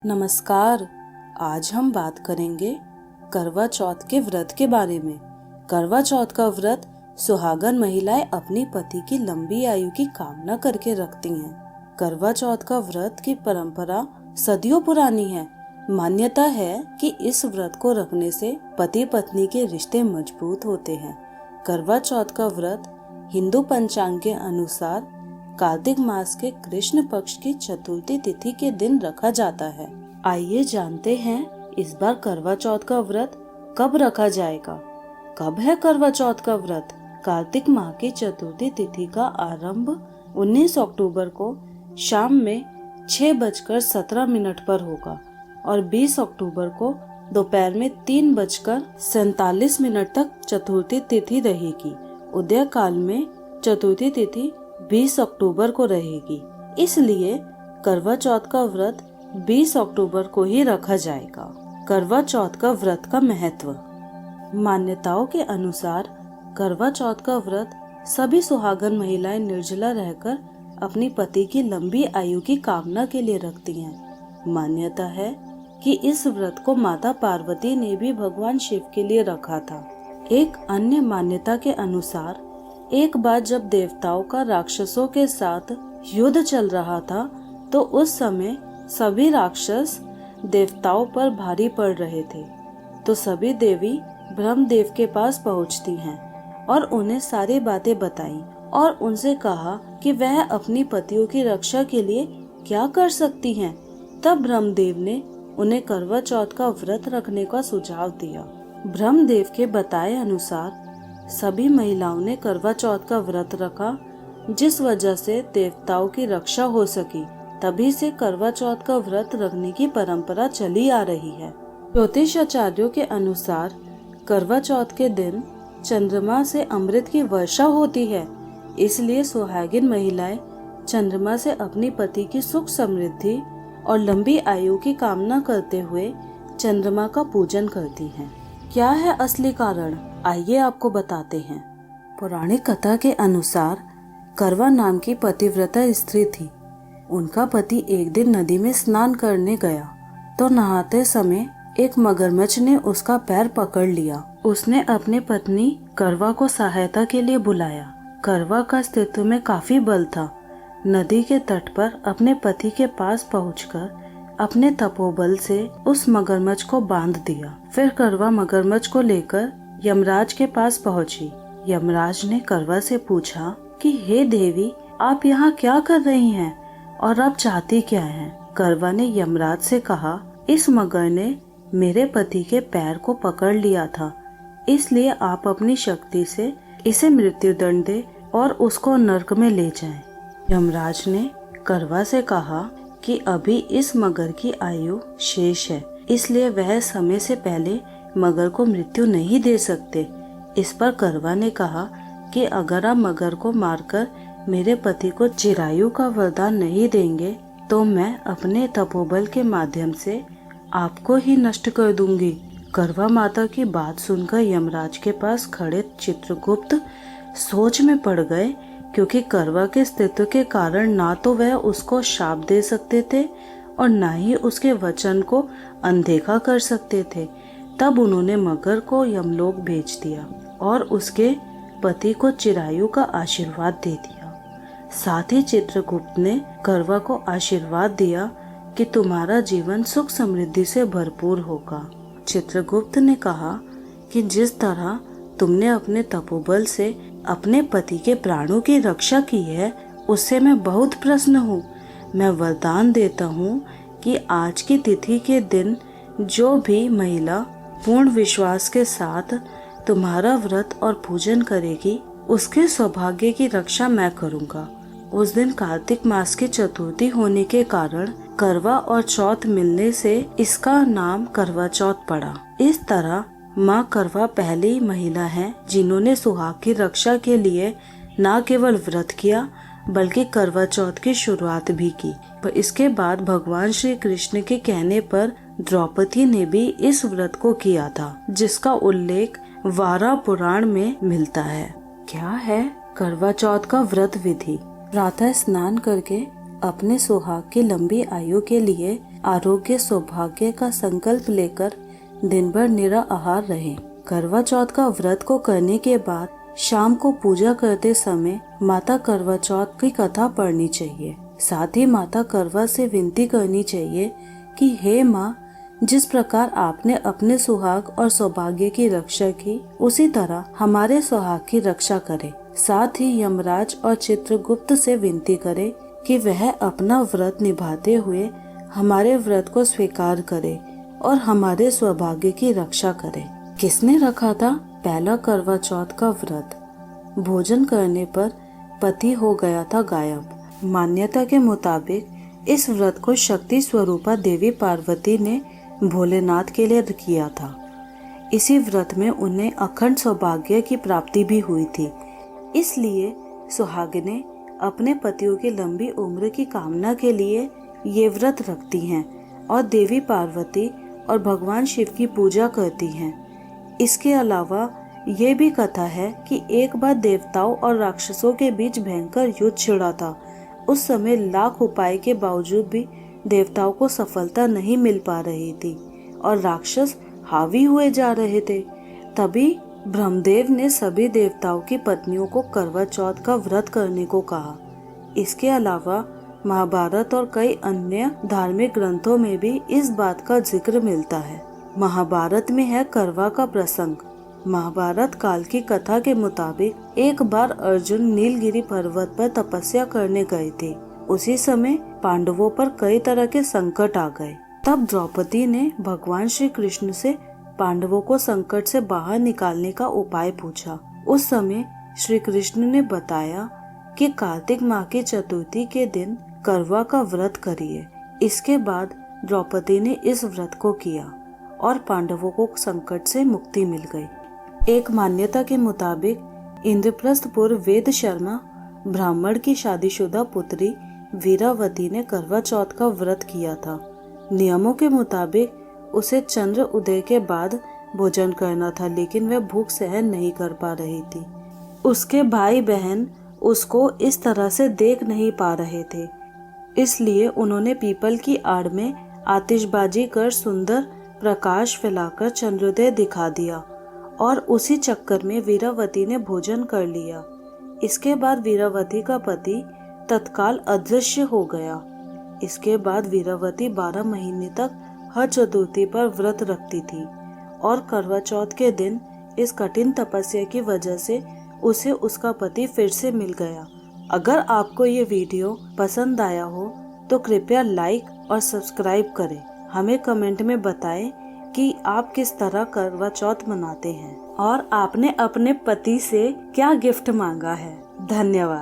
नमस्कार। आज हम बात करेंगे करवा चौथ के व्रत के बारे में। करवा चौथ का व्रत सुहागन महिलाएं अपनी पति की लंबी आयु की कामना करके रखती हैं। करवा चौथ का व्रत की परंपरा सदियों पुरानी है। मान्यता है कि इस व्रत को रखने से पति पत्नी के रिश्ते मजबूत होते हैं। करवा चौथ का व्रत हिंदू पंचांग के अनुसार कार्तिक मास के कृष्ण पक्ष की चतुर्थी तिथि के दिन रखा जाता है। आइए जानते हैं इस बार करवा चौथ का व्रत कब रखा जाएगा। कब है करवा चौथ का व्रत? कार्तिक माह की चतुर्थी तिथि का आरंभ 19 अक्टूबर को शाम में 6:17 पर होगा और 20 अक्टूबर को दोपहर में 3:47 तक चतुर्थी तिथि रहेगी। उदय काल में चतुर्थी तिथि 20 अक्टूबर को रहेगी, इसलिए करवा चौथ का व्रत 20 अक्टूबर को ही रखा जाएगा। करवा चौथ का व्रत का महत्व। मान्यताओं के अनुसार करवा चौथ का व्रत सभी सुहागन महिलाएं निर्जला रहकर अपनी पति की लंबी आयु की कामना के लिए रखती हैं। मान्यता है कि इस व्रत को माता पार्वती ने भी भगवान शिव के लिए रखा था। एक अन्य मान्यता के अनुसार एक बार जब देवताओं का राक्षसों के साथ युद्ध चल रहा था, तो उस समय सभी राक्षस देवताओं पर भारी पड़ रहे थे। तो सभी देवी ब्रह्मदेव के पास पहुंचती हैं और उन्हें सारी बातें बताई और उनसे कहा कि वह अपनी पतियों की रक्षा के लिए क्या कर सकती हैं। तब ब्रह्मदेव ने उन्हें करवा चौथ का व्रत रखने का सुझाव दिया। ब्रह्मदेव के बताए अनुसार सभी महिलाओं ने करवा चौथ का व्रत रखा, जिस वजह से देवताओं की रक्षा हो सकी। तभी से करवा चौथ का व्रत रखने की परंपरा चली आ रही है। ज्योतिष आचार्यों के अनुसार करवा चौथ के दिन चंद्रमा से अमृत की वर्षा होती है, इसलिए सुहागिन महिलाएं चंद्रमा से अपनी पति की सुख समृद्धि और लंबी आयु की कामना करते हुए चंद्रमा का पूजन करती हैं। क्या है असली कारण? आइए आपको बताते हैं। पौराणिक कथा के अनुसार करवा नाम की पतिव्रता स्त्री थी। उनका पति एक दिन नदी में स्नान करने गया तो नहाते समय एक मगरमच्छ ने उसका पैर पकड़ लिया। उसने अपनी पत्नी करवा को सहायता के लिए बुलाया। करवा का अस्तित्व में काफी बल था। नदी के तट पर अपने पति के पास पहुंचकर अपने तपोबल से उस मगरमच्छ को बांध दिया। फिर करवा मगरमच्छ को लेकर यमराज के पास पहुंची। यमराज ने करवा से पूछा कि हे देवी, आप यहाँ क्या कर रही हैं और आप चाहती क्या हैं? करवा ने यमराज से कहा, इस मगर ने मेरे पति के पैर को पकड़ लिया था, इसलिए आप अपनी शक्ति से इसे मृत्यु दंड दे और उसको नर्क में ले जाएं। यमराज ने करवा से कहा कि अभी इस मगर की आयु शेष है, इसलिए वह समय से पहले मगर को मृत्यु नहीं दे सकते। इस पर करवा ने कहा कि अगर आप मगर को मारकर मेरे पति को चिरायु का वरदान नहीं देंगे तो मैं अपने तपोबल के माध्यम से आपको ही नष्ट कर दूंगी। करवा माता की बात सुनकर यमराज के पास खड़े चित्रगुप्त सोच में पड़ गए, क्योंकि करवा के अस्तित्व के कारण ना तो वह उसको शाप दे सकते थे और ना ही उसके वचन को अनदेखा कर सकते थे। तब उन्होंने मगर को यमलोक भेज दिया और उसके पति को चिरायु का आशीर्वाद दे दिया। साथ ही चित्रगुप्त ने करवा को आशीर्वाद दिया कि तुम्हारा जीवन सुख समृद्धि से भरपूर होगा। चित्रगुप्त ने कहा कि जिस तरह तुमने अपने तपोबल से अपने पति के प्राणों की रक्षा की है, उससे मैं बहुत प्रसन्न हूँ। मैं वरदान देता हूँ कि आज की तिथि के दिन जो भी महिला पूर्ण विश्वास के साथ तुम्हारा व्रत और पूजन करेगी, उसके सौभाग्य की रक्षा मैं करूँगा। उस दिन कार्तिक मास की चतुर्थी होने के कारण करवा और चौथ मिलने से इसका नाम करवा चौथ पड़ा। इस तरह माँ करवा पहली महिला है जिन्होंने सुहाग की रक्षा के लिए न केवल व्रत किया बल्कि करवा चौथ की शुरुआत भी की। पर इसके बाद भगवान श्री कृष्ण के कहने पर द्रौपदी ने भी इस व्रत को किया था, जिसका उल्लेख वारा पुराण में मिलता है। क्या है करवा चौथ का व्रत विधि? प्रातः स्नान करके अपने सुहाग की लंबी आयु के लिए आरोग्य सौभाग्य का संकल्प लेकर दिन भर निराहार रहें। करवा चौथ का व्रत को करने के बाद शाम को पूजा करते समय माता करवा चौथ की कथा पढ़नी चाहिए। साथ ही माता करवा से विनती करनी चाहिए कि हे माँ, जिस प्रकार आपने अपने सुहाग और सौभाग्य की रक्षा की, उसी तरह हमारे सुहाग की रक्षा करे। साथ ही यमराज और चित्रगुप्त से विनती करे कि वह अपना व्रत निभाते हुए हमारे व्रत को स्वीकार करे और हमारे सौभाग्य की रक्षा करे। किसने रखा था पहला करवा चौथ का व्रत? भोजन करने पर पति हो गया था गायब। मान्यता के मुताबिक इस व्रत को शक्ति स्वरूपा देवी पार्वती ने भोलेनाथ के लिए किया था। इसी व्रत में उन्हें अखंड सौभाग्य की प्राप्ति भी हुई थी। इसलिए सुहागिनें अपने पतियों की लंबी उम्र की कामना के लिए ये व्रत रखती हैं और देवी पार्वती और भगवान शिव की पूजा करती हैं। इसके अलावा ये भी कथा है कि एक बार देवताओं और राक्षसों के बीच भयंकर युद्ध छिड़ा था। उस समय लाख उपाय के बावजूद भी देवताओं को सफलता नहीं मिल पा रही थी और राक्षस हावी हुए जा रहे थे। तभी ब्रह्मदेव ने सभी देवताओं की पत्नियों को करवा चौथ का व्रत करने को कहा। इसके अलावा महाभारत और कई अन्य धार्मिक ग्रंथों में भी इस बात का जिक्र मिलता है। महाभारत में है करवा का प्रसंग। महाभारत काल की कथा के मुताबिक एक बार अर्जुन नीलगिरी पर्वत पर तपस्या करने गए थे। उसी समय पांडवों पर कई तरह के संकट आ गए। तब द्रौपदी ने भगवान श्री कृष्ण से पांडवों को संकट से बाहर निकालने का उपाय पूछा। उस समय श्री कृष्ण ने बताया कि कार्तिक माह की चतुर्थी के दिन करवा का व्रत करिए। इसके बाद द्रौपदी ने इस व्रत को किया और पांडवों को संकट से मुक्ति मिल गई। एक मान्यता के मुताबिक इंद्रप्रस्थपुर वेद शर्मा ब्राह्मण की शादीशुदा पुत्री वीरावती ने करवा चौथ का व्रत किया था। नियमों के मुताबिक उसे चंद्र उदय के बाद भोजन करना था, लेकिन वह भूख सहन नहीं कर पा रही थी। उसके भाई बहन उसको इस तरह से देख नहीं पा रहे थे, इसलिए उन्होंने पीपल की आड़ में आतिशबाजी कर सुंदर प्रकाश फैलाकर चंद्रोदय दिखा दिया और उसी चक्कर में वीरावती ने भोजन कर लिया। इसके बाद वीरावती का पति तत्काल अदृश्य हो गया। इसके बाद वीरावती 12 महीने तक हर चतुर्थी पर व्रत रखती थी और करवा चौथ के दिन इस कठिन तपस्या की वजह से उसे उसका पति फिर से मिल गया। अगर आपको ये वीडियो पसंद आया हो तो कृपया लाइक और सब्सक्राइब करें। हमें कमेंट में बताएं कि आप किस तरह करवा चौथ मनाते हैं और आपने अपने पति से क्या गिफ्ट मांगा है। धन्यवाद।